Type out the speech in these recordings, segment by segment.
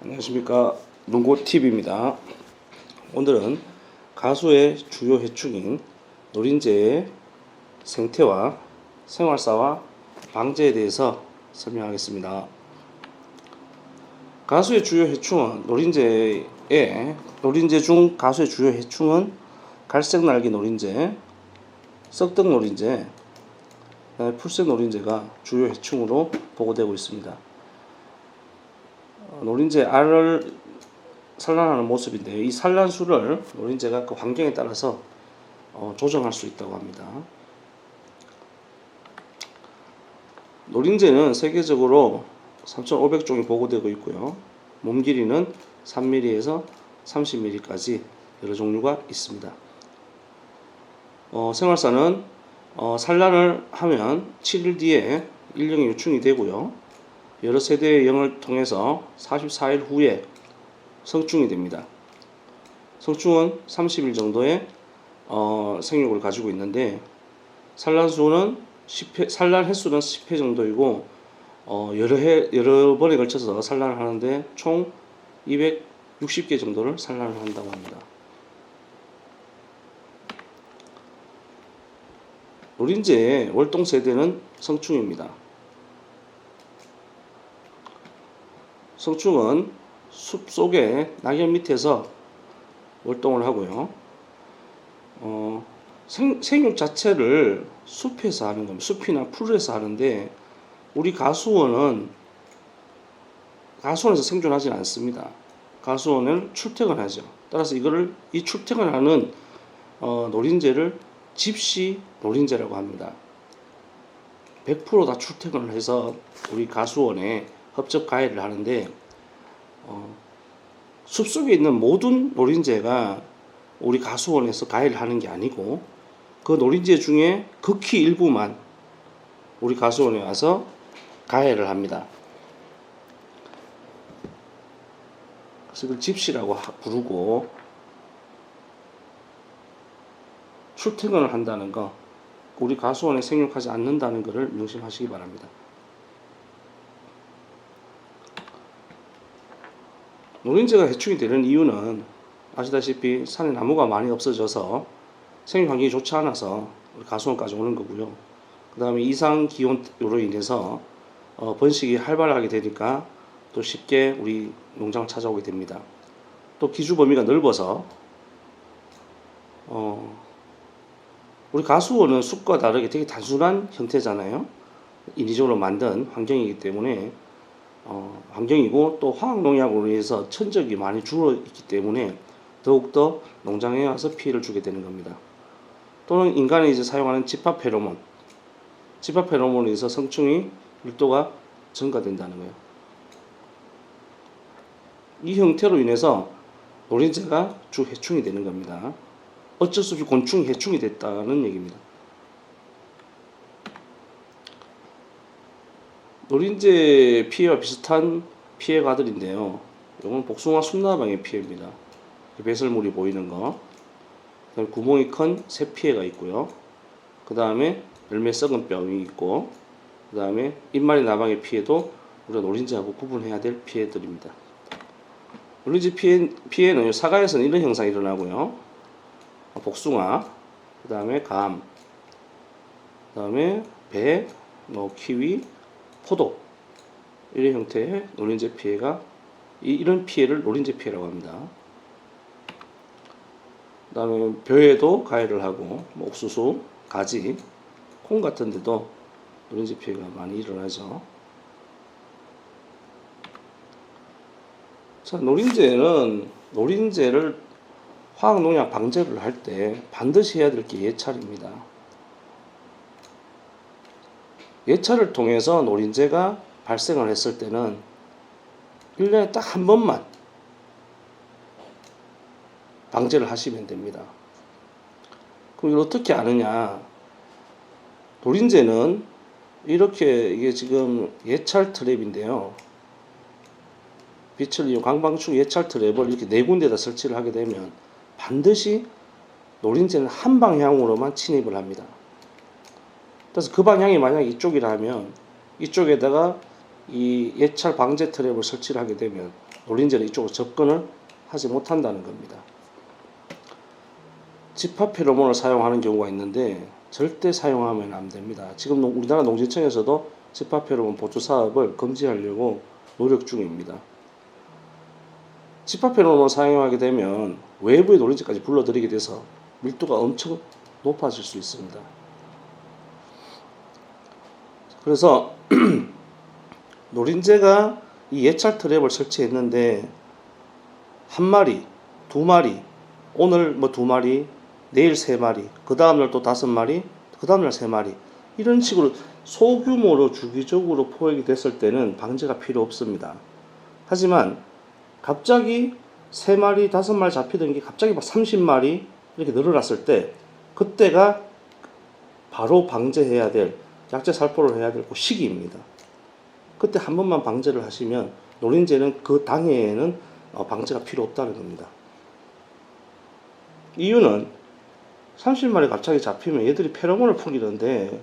안녕하십니까, 농구TV입니다. 오늘은 가수의 주요 해충인 노린재의 생태와 생활사와 방제에 대해서 설명하겠습니다. 가수의 주요 해충은 노린재 중 가수의 주요 해충은 갈색날개 노린재, 썩떡 노린재, 풀색 노린재가 주요 해충으로 보고되고 있습니다. 노린재 알을 산란하는 모습인데요. 이 산란수를 노린재가 그 환경에 따라서 조정할 수 있다고 합니다. 노린재는 세계적으로 3,500종이 보고되고 있고요. 몸 길이는 3mm에서 30mm까지 여러 종류가 있습니다. 생활사는 산란을 하면 7일 뒤에 일령이 유충이 되고요. 여러 세대의 영을 통해서 44일 후에 성충이 됩니다. 성충은 30일 정도의 생육을 가지고 있는데 산란 횟수는 10회 정도이고 여러 번에 걸쳐서 산란을 하는데 총 260개 정도를 산란을 한다고 합니다. 노린재의 월동 세대는 성충입니다. 성충은 숲 속에 낙엽 밑에서 월동을 하고요. 생육 자체를 숲에서 하는 겁니다. 숲이나 풀에서 하는데 우리 가수원에서 생존하지 않습니다. 가수원은 출퇴근하죠. 따라서 이 출퇴근하는 노린재를 집시 노린재라고 합니다. 100% 다 출퇴근을 해서 우리 가수원에 hợp 가해를 하는데 숲속에 있는 모든 노린재가 우리 가수원에서 가해를 하는 게 아니고 그 노린재 중에 극히 일부만 우리 가수원에 와서 가해를 합니다. 그래서 이걸 집시라고 부르고 출퇴근을 한다는 거, 우리 가수원에 생육하지 않는다는 것을 명심하시기 바랍니다. 노린재가 해충이 되는 이유는 아시다시피 산에 나무가 많이 없어져서 생육 환경이 좋지 않아서 가수원까지 오는 거고요. 그 다음에 이상 기온으로 인해서 번식이 활발하게 되니까 또 쉽게 우리 농장을 찾아오게 됩니다. 또 기주 범위가 넓어서 우리 가수원은 숲과 다르게 되게 단순한 형태잖아요. 인위적으로 만든 환경이기 때문에 환경이고 또 화학농약으로 인해서 천적이 많이 줄어있기 때문에 더욱더 농장에 와서 피해를 주게 되는 겁니다. 또는 인간이 사용하는 집합 페로몬에 의해서 성충의 밀도가 증가된다는 거예요. 이 형태로 인해서 노린재가 주 해충이 되는 겁니다. 어쩔 수 없이 곤충이 해충이 됐다는 얘기입니다. 노린재 피해와 비슷한 피해가들인데요. 이건 복숭아 숨나방의 피해입니다. 배설물이 보이는 거. 그다음에 구멍이 큰 새 피해가 있고요. 그 다음에 열매 썩은 뼈이 있고, 그 다음에 잎말이 나방의 피해도 우리가 노린재하고 구분해야 될 피해들입니다. 노린재 피해는 사과에서는 이런 현상이 일어나고요. 복숭아, 그 다음에 감, 그 다음에 배, 키위, 포도, 이런 형태의 노린재 피해가 이런 피해를 노린재 피해라고 합니다. 그 다음에 벼에도 가해를 하고 옥수수, 가지, 콩 같은 데도 노린재 피해가 많이 일어나죠. 자, 노린재를 화학농약 방제를 할 때 반드시 해야 될 게 예찰입니다. 예찰을 통해서 노린재가 발생을 했을 때는 1년에 딱 한 번만 방제를 하시면 됩니다. 그럼 이걸 어떻게 아느냐? 노린재는 이게 지금 예찰 트랩인데요. 빛을 이용 강방충 예찰 트랩을 이렇게 네 군데다 설치를 하게 되면 반드시 노린재는 한 방향으로만 침입을 합니다. 그래서 그 방향이 만약 이쪽이라 하면 이쪽에다가 이 예찰 방제 트랩을 설치를 하게 되면 노린재는 이쪽으로 접근을 하지 못한다는 겁니다. 집합 페로몬을 사용하는 경우가 있는데 절대 사용하면 안 됩니다. 지금 우리나라 농지청에서도 집합 페로몬 보조 사업을 금지하려고 노력 중입니다. 집합 페로몬을 사용하게 되면 외부의 노린재까지 불러들이게 돼서 밀도가 엄청 높아질 수 있습니다. 그래서 노린재가 이 예찰 트랩을 설치했는데 한 마리, 두 마리, 오늘 뭐 두 마리, 내일 세 마리, 그 다음날 또 다섯 마리, 그 다음날 세 마리, 이런 식으로 소규모로 주기적으로 포획이 됐을 때는 방제가 필요 없습니다. 하지만 갑자기 세 마리, 다섯 마리 잡히던 게 갑자기 막 30마리 이렇게 늘어났을 때 그때가 바로 방제해야 될, 약제 살포를 해야 될 그 시기입니다. 그때 한 번만 방제를 하시면 노린재는 그 당해에는 방제가 필요 없다는 겁니다. 이유는 30마리 갑자기 잡히면 얘들이 페로몬을 풍기는데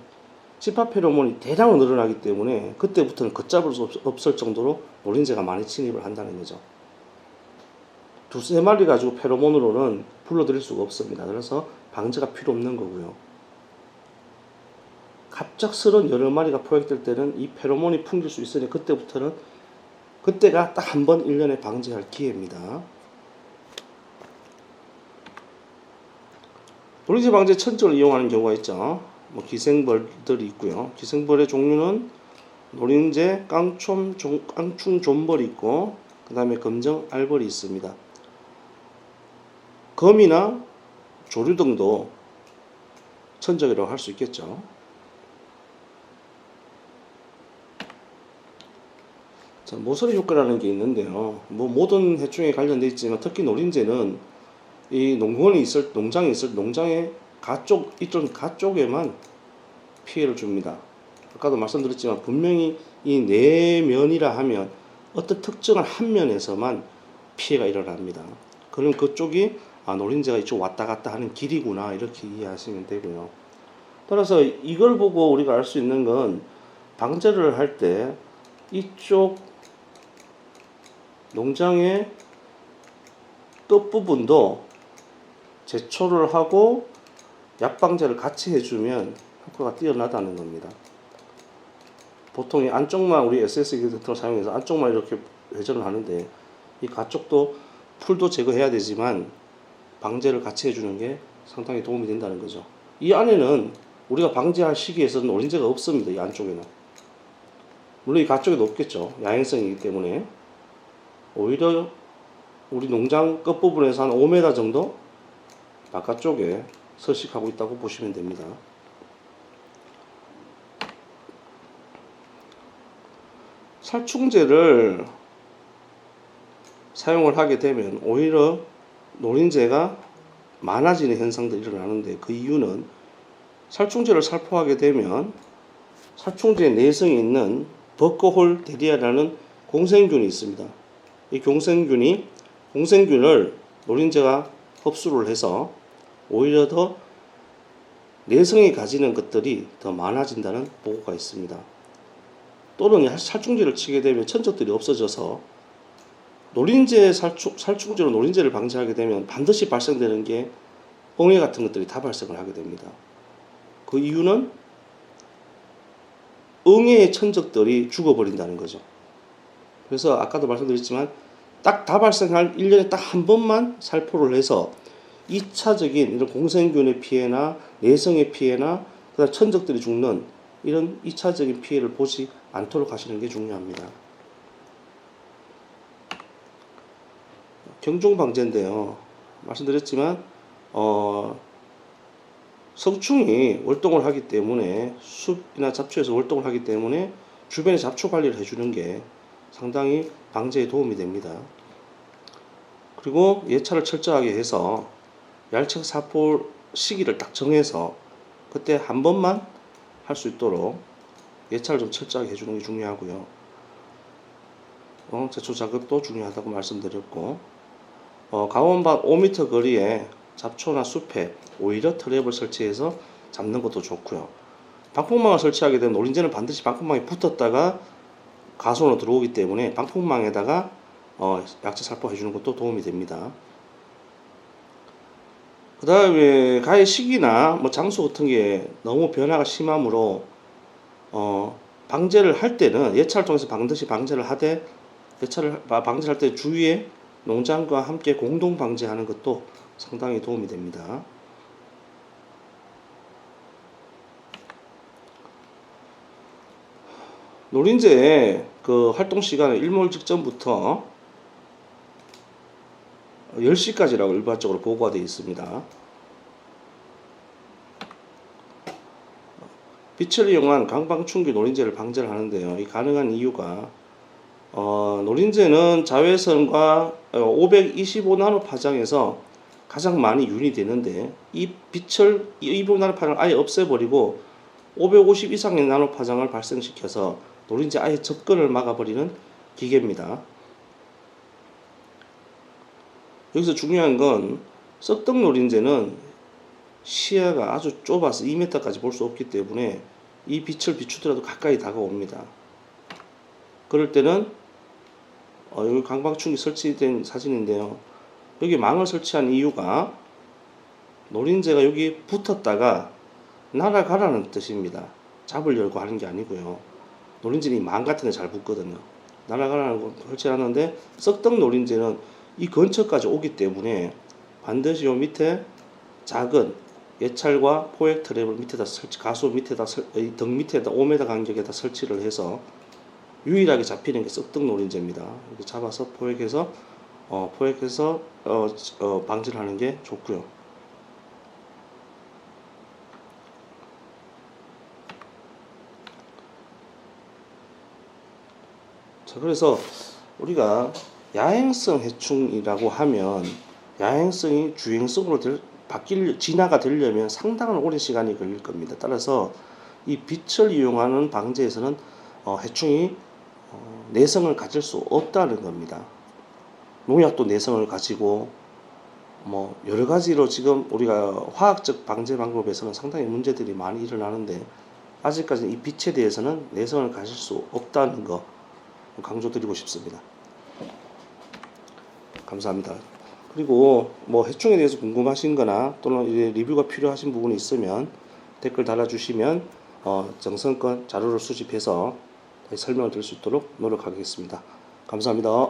집합 페로몬이 대량으로 늘어나기 때문에 그때부터는 걷잡을 수 없을 정도로 노린재가 많이 침입을 한다는 거죠. 두세 마리 가지고 페로몬으로는 불러들일 수가 없습니다. 그래서 방제가 필요 없는 거고요. 갑작스런 여러 마리가 포획될 때는 이 페로몬이 풍길 수 있으니 그때부터는 그때가 딱 한 번 1년에 방제할 기회입니다. 노린재 방제 천적을 이용하는 경우가 있죠. 뭐 기생벌들이 있고요. 기생벌의 종류는 노린재, 깡충 존벌이 있고 그 다음에 검정 알벌이 있습니다. 거미나 조류 등도 천적이라고 할 수 있겠죠. 자, 모서리 효과라는 게 있는데요. 뭐 모든 해충에 관련되어 있지만 특히 노린재는 이 농장에 있을 농장의 이쪽 가쪽에만 피해를 줍니다. 아까도 말씀드렸지만 분명히 이 내면이라 하면 어떤 특정한 한 면에서만 피해가 일어납니다. 그럼 그쪽이 노린재가 이쪽 왔다 갔다 하는 길이구나 이렇게 이해하시면 되고요. 따라서 이걸 보고 우리가 알 수 있는 건 방제를 할 때 이쪽 농장의 끝부분도 제초를 하고 약방제를 같이 해주면 효과가 뛰어나다는 겁니다. 보통 이 안쪽만 우리 SS 기술을 사용해서 안쪽만 이렇게 회전을 하는데 이 가쪽도 풀도 제거해야 되지만 방제를 같이 해주는 게 상당히 도움이 된다는 거죠. 이 안에는 우리가 방제할 시기에서는 노린재가 없습니다. 이 안쪽에는. 물론 이 가쪽에도 없겠죠. 야행성이기 때문에. 오히려 우리 농장 끝부분에서 한 5m 정도 바깥쪽에 서식하고 있다고 보시면 됩니다. 살충제를 사용을 하게 되면 오히려 노린재가 많아지는 현상들이 일어나는데 그 이유는 살충제를 살포하게 되면 살충제 내성에 있는 버커홀 데리아라는 공생균이 있습니다. 이 공생균을 노린재가 흡수를 해서 오히려 더 내성이 가지는 것들이 더 많아진다는 보고가 있습니다. 또는 살충제를 치게 되면 천적들이 없어져서 살충제로 노린재를 방지하게 되면 반드시 발생되는 게 엉애 같은 것들이 다 발생을 하게 됩니다. 그 이유는 엉애의 천적들이 죽어버린다는 거죠. 그래서 아까도 말씀드렸지만 딱 다 발생할 1년에 딱 한 번만 살포를 해서 2차적인 이런 공생균의 피해나 내성의 피해나 그다음 천적들이 죽는 이런 2차적인 피해를 보지 않도록 하시는 게 중요합니다. 경종 방제인데요. 말씀드렸지만 성충이 월동을 하기 때문에 숲이나 잡초에서 월동을 하기 때문에 주변의 잡초 관리를 해주는 게 상당히 방제에 도움이 됩니다. 그리고 예찰을 철저하게 해서 얄책 사포 시기를 딱 정해서 그때 한 번만 할 수 있도록 예찰을 좀 철저하게 해주는 게 중요하고요. 제초 작업도 중요하다고 말씀드렸고 강원밭 5m 거리에 잡초나 숲에 오히려 트랩을 설치해서 잡는 것도 좋고요. 방풍망을 설치하게 되면 노린재는 반드시 방풍망에 붙었다가 가수로 들어오기 때문에 방풍망에다가 약재 살포해 주는 것도 도움이 됩니다. 그 다음에 가해 시기나 뭐 장소 같은 게 너무 변화가 심하므로 방제를 할 때는 예찰을 통해서 반드시 방제를 하되, 방제할 때 주위에 농장과 함께 공동 방제하는 것도 상당히 도움이 됩니다. 노린재의 그 활동 시간은 일몰 직전부터 10시까지라고 일반적으로 보고가 되어 있습니다. 빛을 이용한 강방충기 노린재를 방제를 하는데요. 이 가능한 이유가 노린재는 자외선과 525나노 파장에서 가장 많이 유인되는데, 이 빛을 225나노 파장을 아예 없애버리고 550 이상의 나노 파장을 발생시켜서 노린재 아예 접근을 막아버리는 기계입니다. 여기서 중요한 건 썩떡 노린재는 시야가 아주 좁아서 2m까지 볼 수 없기 때문에 이 빛을 비추더라도 가까이 다가옵니다. 그럴 때는 여기 강방충이 설치된 사진인데요. 여기 망을 설치한 이유가 노린재가 여기 붙었다가 날아가라는 뜻입니다. 잡으려고 하는 게 아니고요. 노린재는 이 망 같은 데 잘 붙거든요. 날아가라는 거 설치하는데, 썩떡 노린재는 이 근처까지 오기 때문에 반드시 요 밑에 작은 예찰과 포획 트랩을 밑에다 가수 밑에다 등 밑에다 5m 간격에다 설치를 해서 유일하게 잡히는 게 썩떡 노린재입니다. 이렇게 잡아서 포획해서 방지를 하는 게 좋고요. 자, 그래서 우리가 야행성 해충이라고 하면 야행성이 주행성으로 진화가 되려면 상당한 오랜 시간이 걸릴 겁니다. 따라서 이 빛을 이용하는 방제에서는 해충이 내성을 가질 수 없다는 겁니다. 농약도 내성을 가지고 뭐 여러 가지로 지금 우리가 화학적 방제 방법에서는 상당히 문제들이 많이 일어나는데, 아직까지는 이 빛에 대해서는 내성을 가질 수 없다는 거 강조드리고 싶습니다. 감사합니다. 그리고 뭐 해충에 대해서 궁금하신 거나 또는 이제 리뷰가 필요하신 부분이 있으면 댓글 달아주시면 정성껏 자료를 수집해서 다시 설명을 드릴 수 있도록 노력하겠습니다. 감사합니다.